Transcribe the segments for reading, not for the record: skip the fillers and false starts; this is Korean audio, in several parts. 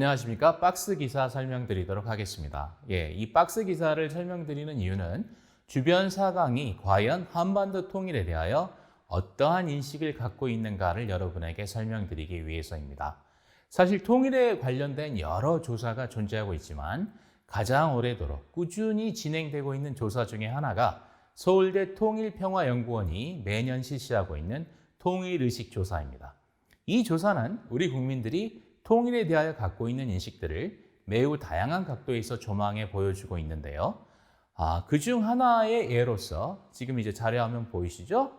안녕하십니까? 박스 기사 설명드리도록 하겠습니다. 이 박스 기사를 설명드리는 이유는 주변 사강이 과연 한반도 통일에 대하여 어떠한 인식을 갖고 있는가를 여러분에게 설명드리기 위해서입니다. 사실 통일에 관련된 여러 조사가 존재하고 있지만 가장 오래도록 꾸준히 진행되고 있는 조사 중에 하나가 서울대 통일평화연구원이 매년 실시하고 있는 통일의식조사입니다. 이 조사는 우리 국민들이 통일에 대하여 갖고 있는 인식들을 매우 다양한 각도에서 조망해 보여주고 있는데요. 그중 하나의 예로서 지금 이제 자료화면 보이시죠?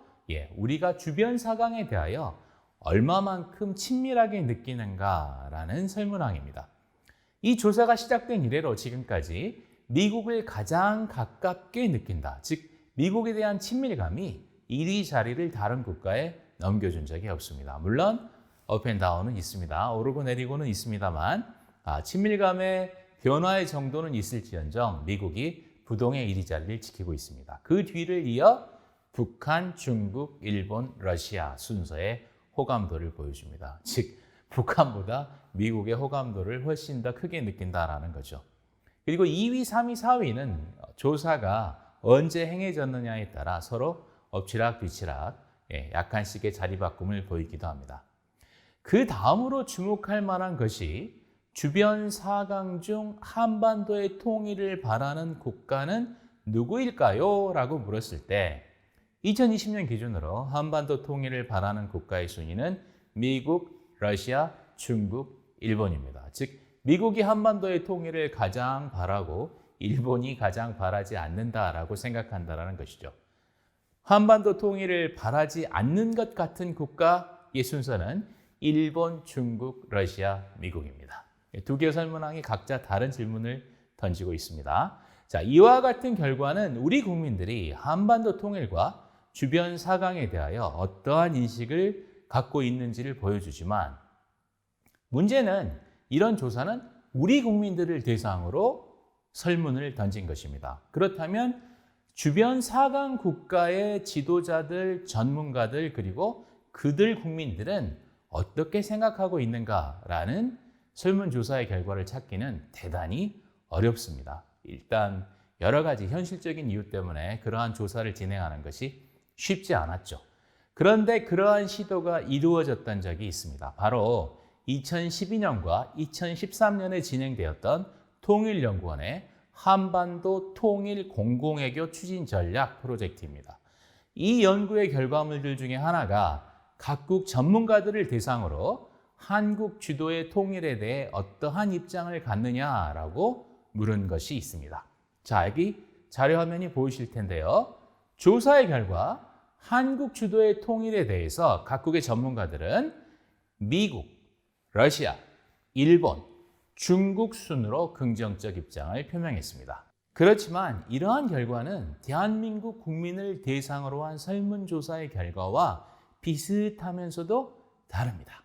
우리가 주변 사강에 대하여 얼마만큼 친밀하게 느끼는가라는 설문항입니다. 이 조사가 시작된 이래로 지금까지 미국을 가장 가깝게 느낀다. 즉, 미국에 대한 친밀감이 1위 자리를 다른 국가에 넘겨준 적이 없습니다. 물론 업앤다운은 있습니다. 오르고 내리고는 있습니다만 친밀감의 변화의 정도는 있을지언정 미국이 부동의 1위 자리를 지키고 있습니다. 그 뒤를 이어 북한, 중국, 일본, 러시아 순서의 호감도를 보여줍니다. 즉, 북한보다 미국의 호감도를 훨씬 더 크게 느낀다라는 거죠. 그리고 2위, 3위, 4위는 조사가 언제 행해졌느냐에 따라 서로 엎치락 뒤치락 약간씩의 자리 바꿈을 보이기도 합니다. 그 다음으로 주목할 만한 것이 주변 사강 중 한반도의 통일을 바라는 국가는 누구일까요? 라고 물었을 때 2020년 기준으로 한반도 통일을 바라는 국가의 순위는 미국, 러시아, 중국, 일본입니다. 즉, 미국이 한반도의 통일을 가장 바라고 일본이 가장 바라지 않는다라고 생각한다는 것이죠. 한반도 통일을 바라지 않는 것 같은 국가의 순서는 일본, 중국, 러시아, 미국입니다. 두 개의 설문항이 각자 다른 질문을 던지고 있습니다. 자, 이와 같은 결과는 우리 국민들이 한반도 통일과 주변 사강에 대하여 어떠한 인식을 갖고 있는지를 보여주지만 문제는 이런 조사는 우리 국민들을 대상으로 설문을 던진 것입니다. 그렇다면 주변 사강 국가의 지도자들, 전문가들 그리고 그들 국민들은 어떻게 생각하고 있는가라는 설문조사의 결과를 찾기는 대단히 어렵습니다. 일단 여러 가지 현실적인 이유 때문에 그러한 조사를 진행하는 것이 쉽지 않았죠. 그런데 그러한 시도가 이루어졌던 적이 있습니다. 바로 2012년과 2013년에 진행되었던 통일연구원의 한반도 통일 공공외교 추진 전략 프로젝트입니다. 이 연구의 결과물들 중에 하나가 각국 전문가들을 대상으로 한국 주도의 통일에 대해 어떠한 입장을 갖느냐라고 물은 것이 있습니다. 자, 여기 자료 화면이 보이실 텐데요. 조사의 결과 한국 주도의 통일에 대해서 각국의 전문가들은 미국, 러시아, 일본, 중국 순으로 긍정적 입장을 표명했습니다. 그렇지만 이러한 결과는 대한민국 국민을 대상으로 한 설문조사의 결과와 비슷하면서도 다릅니다.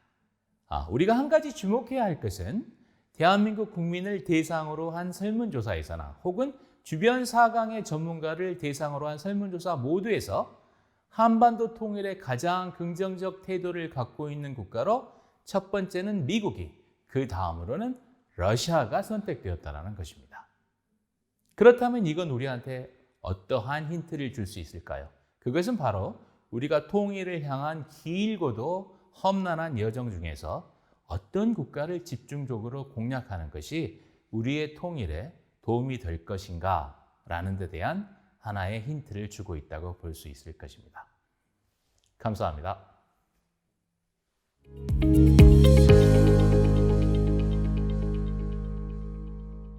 우리가 한 가지 주목해야 할 것은 대한민국 국민을 대상으로 한 설문조사에서나 혹은 주변 사강의 전문가를 대상으로 한 설문조사 모두에서 한반도 통일에 가장 긍정적 태도를 갖고 있는 국가로 첫 번째는 미국이, 그 다음으로는 러시아가 선택되었다는 것입니다. 그렇다면 이건 우리한테 어떠한 힌트를 줄 수 있을까요? 그것은 바로 우리가 통일을 향한 길고도 험난한 여정 중에서 어떤 국가를 집중적으로 공략하는 것이 우리의 통일에 도움이 될 것인가 라는 데 대한 하나의 힌트를 주고 있다고 볼 수 있을 것입니다. 감사합니다.